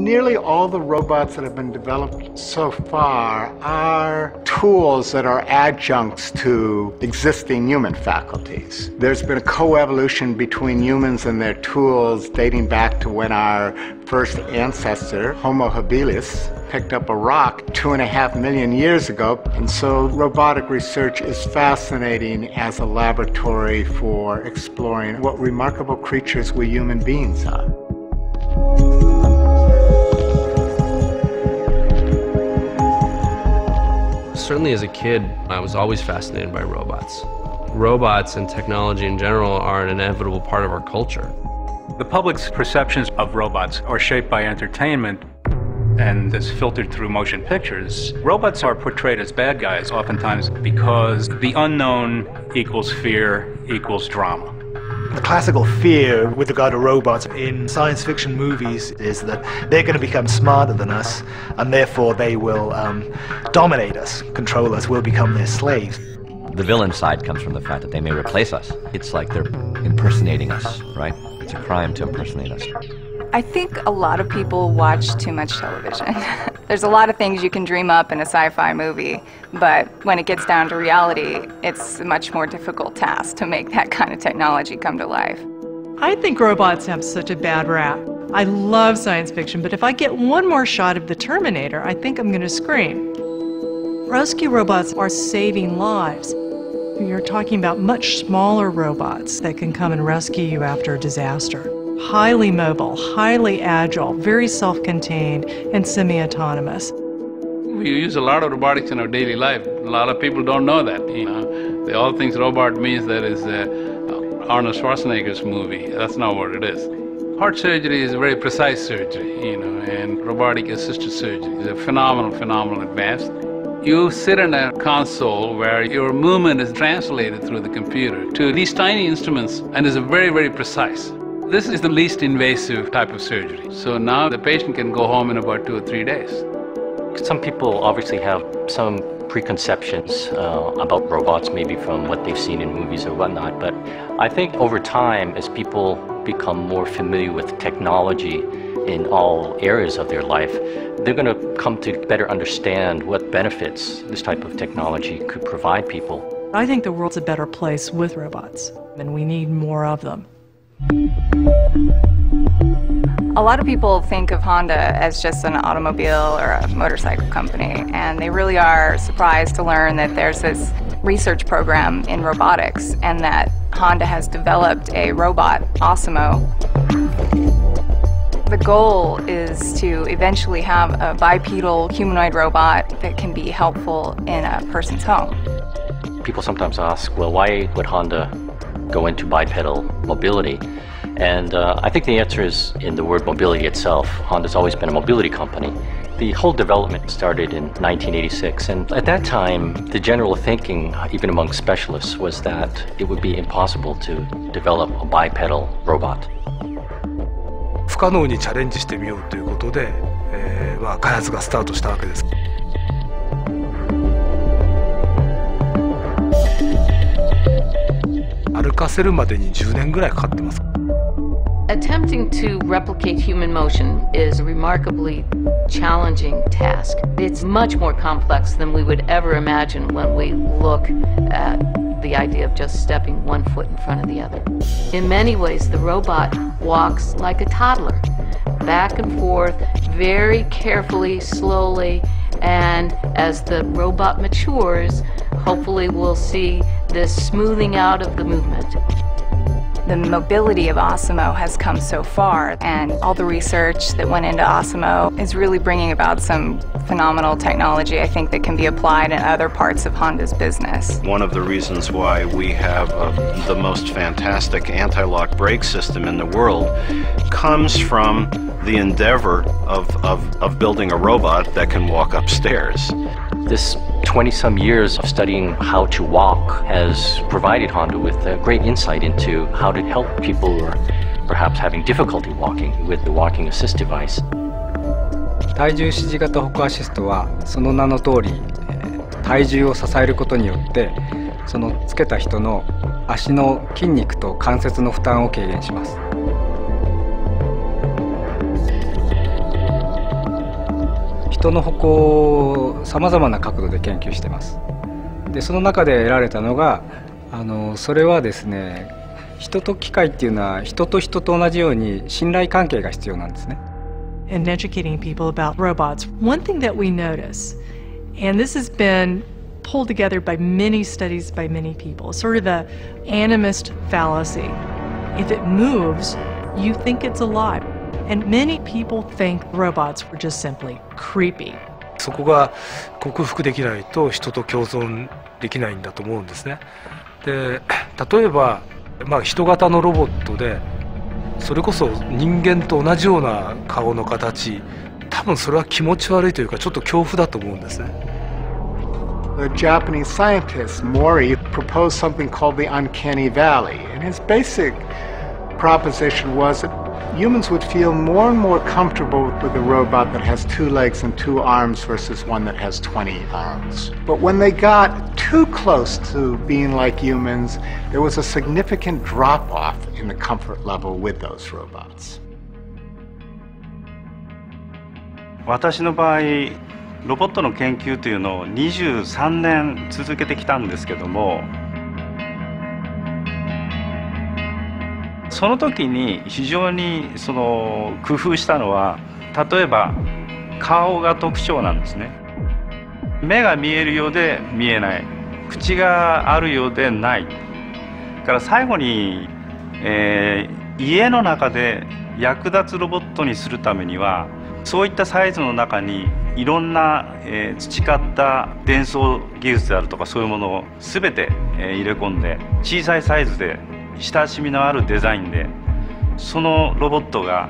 Nearly all the robots that have been developed so far are tools that are adjuncts to existing human faculties. There's been a coevolution between humans and their tools dating back to when our first ancestor, Homo habilis, picked up a rock 2.5 million years ago. And so robotic research is fascinating as a laboratory for exploring what remarkable creatures we human beings are. Certainly as a kid, I was always fascinated by robots. Robots and technology in general are an inevitable part of our culture. The public's perceptions of robots are shaped by entertainment and is filtered through motion pictures. Robots are portrayed as bad guys oftentimes because the unknown equals fear equals drama. The classical fear with regard to robots in science fiction movies is that they're going to become smarter than us and therefore they will dominate us, control us, we'll become their slaves. The villain side comes from the fact that they may replace us. It's like they're impersonating us, right? It's a crime to impersonate us. I think a lot of people watch too much television. There's a lot of things you can dream up in a sci-fi movie, but when it gets down to reality, it's a much more difficult task to make that kind of technology come to life. I think robots have such a bad rap. I love science fiction, but if I get one more shot of the Terminator, I think I'm going to scream. Rescue robots are saving lives. You're talking about much smaller robots that can come and rescue you after a disaster. Highly mobile, highly agile, very self-contained, and semi-autonomous. We use a lot of robotics in our daily life. A lot of people don't know that. They all think robot means that is Arnold Schwarzenegger's movie. That's not what it is. Heart surgery is a very precise surgery, and robotic assisted surgery is a phenomenal advance. You sit in a console where your movement is translated through the computer to these tiny instruments and is very precise. This is the least invasive type of surgery. So now the patient can go home in about 2 or 3 days. Some people obviously have some preconceptions about robots, maybe from what they've seen in movies or whatnot, but I think over time, as people become more familiar with technology in all areas of their life, they're going to come to better understand what benefits this type of technology could provide people. I think the world's a better place with robots, and we need more of them. A lot of people think of Honda as just an automobile or a motorcycle company, and they really are surprised to learn that there's this research program in robotics and that Honda has developed a robot, Osimo. The goal is to eventually have a bipedal humanoid robot that can be helpful in a person's home. People sometimes ask, well, why would Honda go into bipedal mobility? And I think the answer is in the word mobility itself. Honda's always been a mobility company. The whole development started in 1986, and at that time, the general thinking, even among specialists, was that it would be impossible to develop a bipedal robot. 不可能にチャレンジしてみようということで、開発がスタートしたわけです。歩かせるまでに10年ぐらいかかってます。Attempting to replicate human motion is a remarkably challenging task. It's much more complex than we would ever imagine when we look at the idea of just stepping one foot in front of the other. In many ways, the robot walks like a toddler, back and forth, very carefully, slowly, and as the robot matures, hopefully we'll see this smoothing out of the movement. The mobility of Osimo has come so far, and all the research that went into Osimo is really bringing about some phenomenal technology, I think, that can be applied in other parts of Honda's business. One of the reasons why we have the most fantastic anti-lock brake system in the world comes from the endeavor of building a robot that can walk upstairs. This 20-some years of studying how to walk has provided Honda with a great insight into how to help people who are perhaps having difficulty walking with the walking assist device. 体重支持型歩行アシストはその名の通り、体重を支えることによってそのつけた人の足の筋肉と関節の負担を軽減します。人の歩行をさまざまな角度で研究してます。でその中で得られたのがそれはですね、人と機械っていうのは人と人と同じように信頼関係が必要なんですね。In educating people about robots, one thing that we notice, and this has been pulled together by many studies by many people, sort of the animist fallacy. If it moves, you think it's alive. And many people think robots were just simply creepy. そこが克服できないと人と共存できないんだと思うんですね。で例えば、人型のロボットでそれこそ人間と同じような顔の形、多分それは気持ち悪いというかちょっと恐怖だと思うんですね。The Japanese scientist Mori proposed something called the uncanny valley, and his basic proposition was that humans would feel more and more comfortable with a robot that has 2 legs and 2 arms versus one that has 20 arms. But when they got too close to being like humans, there was a significant drop-off in the comfort level with those robots. 私の場合、ロボットの研究というのを23年続けてきたんですけども、その時に非常に工夫したのは、例えば顔が特徴なんですね。目が見えるようで見えない、口があるようでない。から最後に、家の中で役立つロボットにするためには、そういったサイズの中にいろんな、培った伝送技術であるとかそういうものを全て、入れ込んで、小さいサイズで親しみのあるデザインで、そのロボットが、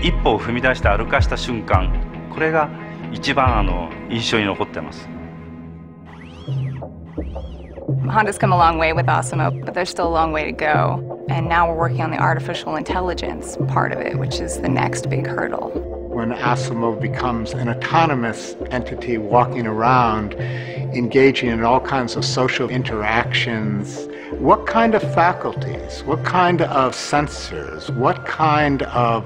一歩を踏み出して歩かした瞬間、これが一番印象に残ってます。Honda's come a long way with Osimo, but there's still a long way to go. And now we're working on the artificial intelligence part of it, which is the next big hurdle. When Asimov becomes an autonomous entity walking around, engaging in all kinds of social interactions, what kind of faculties, what kind of sensors, what kind of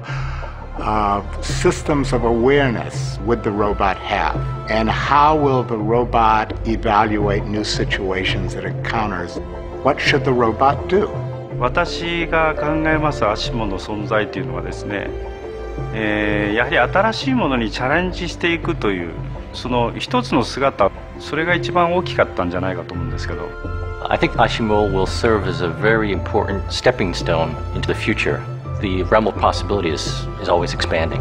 systems of awareness would the robot have? And how will the robot evaluate new situations it encounters? What should the robot do? 私が考えますアシモの存在というのはですね、やはり新しいものにチャレンジしていくというその一つの姿、それが一番大きかったんじゃないかと思うんですけど。I think Ashimo will serve as a very important stepping stone into the future. The realm of possibilities is always expanding.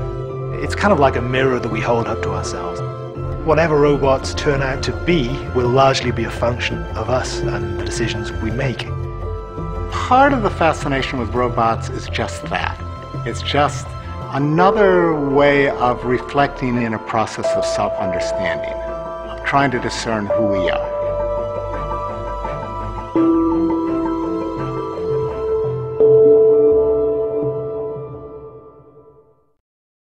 It's kind of like a mirror that we hold up to ourselves. Whatever robots turn out to be will largely be a function of us and the decisions we make. Part of the fascination with robots is just that. It's just another way of reflecting in a process of self-understanding, of trying to discern who we are.